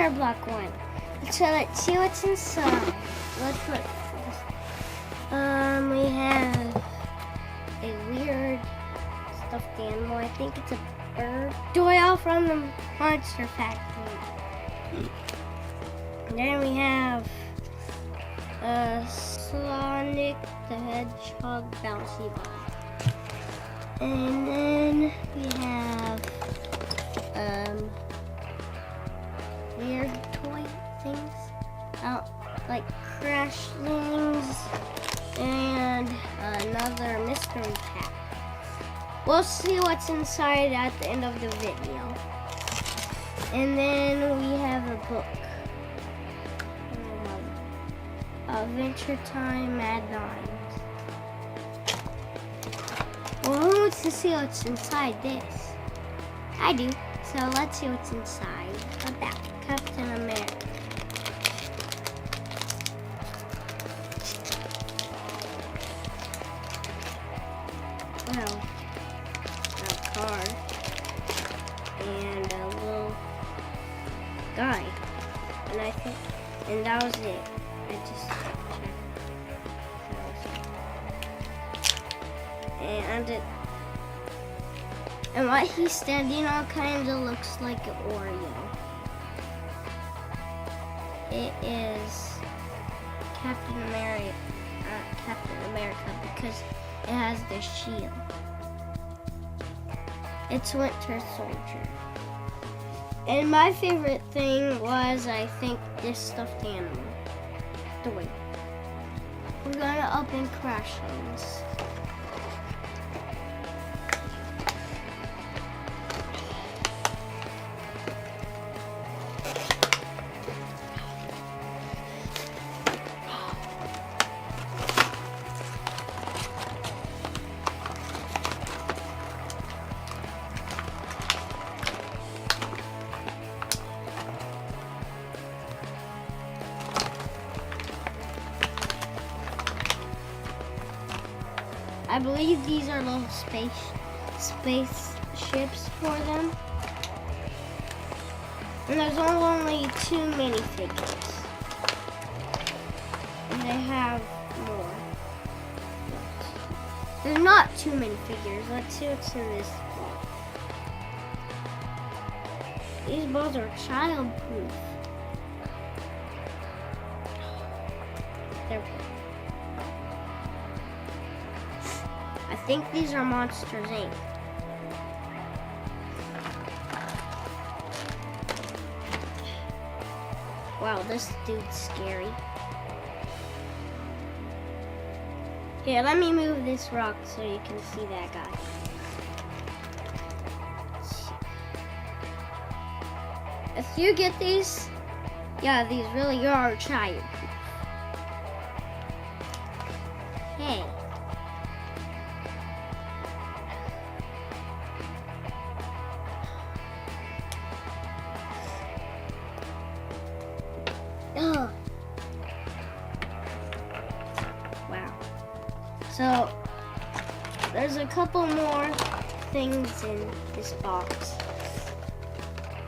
NerdBlock one. So let's see what's inside. Let's put this. We have a weird stuffed animal. I think it's a bird. Doyle from the Monster Factory. And then we have Sonic the Hedgehog bouncy ball. And then we have weird toy things, like crashlings, and another mystery pack. We'll see what's inside at the end of the video. And then we have a book. Adventure Time Mad Nines. Well, who wants to see what's inside this? I do. So let's see what's inside. About Captain America. Well, a card and a little guy, and that was it. I just checked. And what he's standing on kind of looks like an Oreo. It is Captain America because it has the shield. It's Winter Soldier. And my favorite thing was, I think, this stuffed animal. Wait. We're gonna open Crashlands. I believe these are little spaceships for them. And there's only 2 minifigures. And they have more. There's not 2 minifigures. Let's see what's in this box. These balls are child-proof. They're I think these are Monsters, Inc. Wow, this dude's scary. Here, let me move this rock so you can see that guy. If you get these, yeah, these really are child. Hey. Oh. Wow. So, there's a couple more things in this box.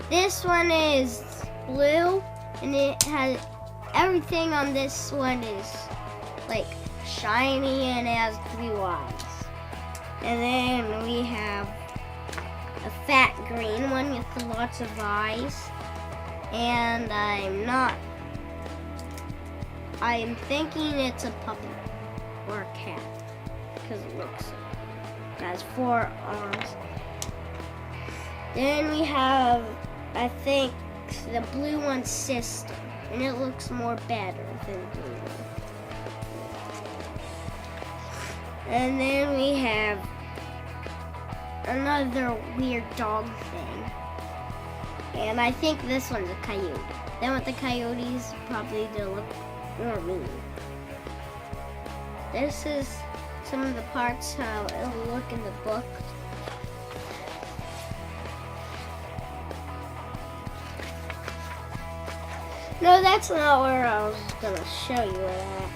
This one is blue, and it has everything on this one is like shiny, and it has blue eyes. And then we have a fat green one with lots of eyes. And I'm thinking it's a puppy or a cat because it has 4 arms. Then we have, I think, the blue one's sister, and it looks more better than the blue one. And then we have another weird dog thing. And I think this one's a coyote. Then with the coyotes, probably they'll look more mean. This is some of the parts how it'll look in the book. No, that's not where I was gonna show you it at.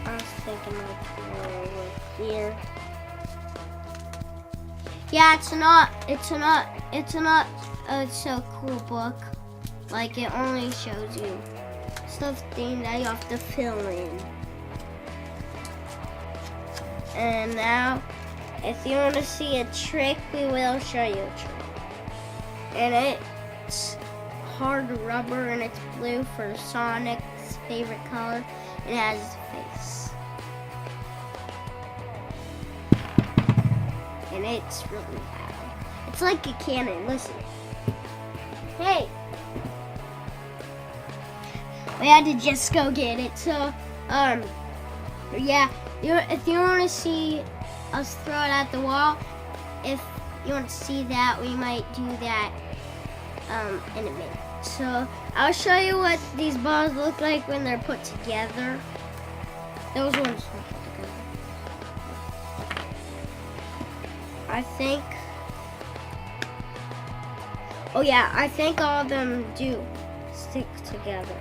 I was thinking like over here. Yeah, it's a cool book. Like it only shows you something that you have to fill in. And now, if you want to see a trick, we will show you a trick. And it's hard rubber and it's blue for Sonic's favorite color. It has a face. And it's really loud. It's like a cannon. Listen. Hey! We had to just go get it. So, yeah. If you want to see us throw it at the wall, if you want to see that, we might do that in a minute. So I'll show you what these balls look like when they're put together. Those ones are put together. I think. Oh yeah, I think all of them do stick together.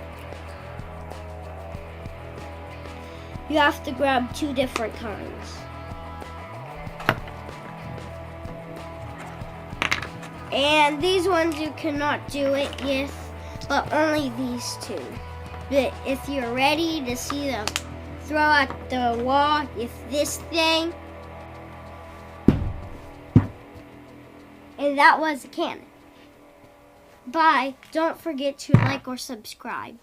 You have to grab 2 different kinds. And these ones you cannot do it with, but only these 2. But if you're ready to see them throw at the wall with this thing, and that was a cannon. Bye. Don't forget to like or subscribe.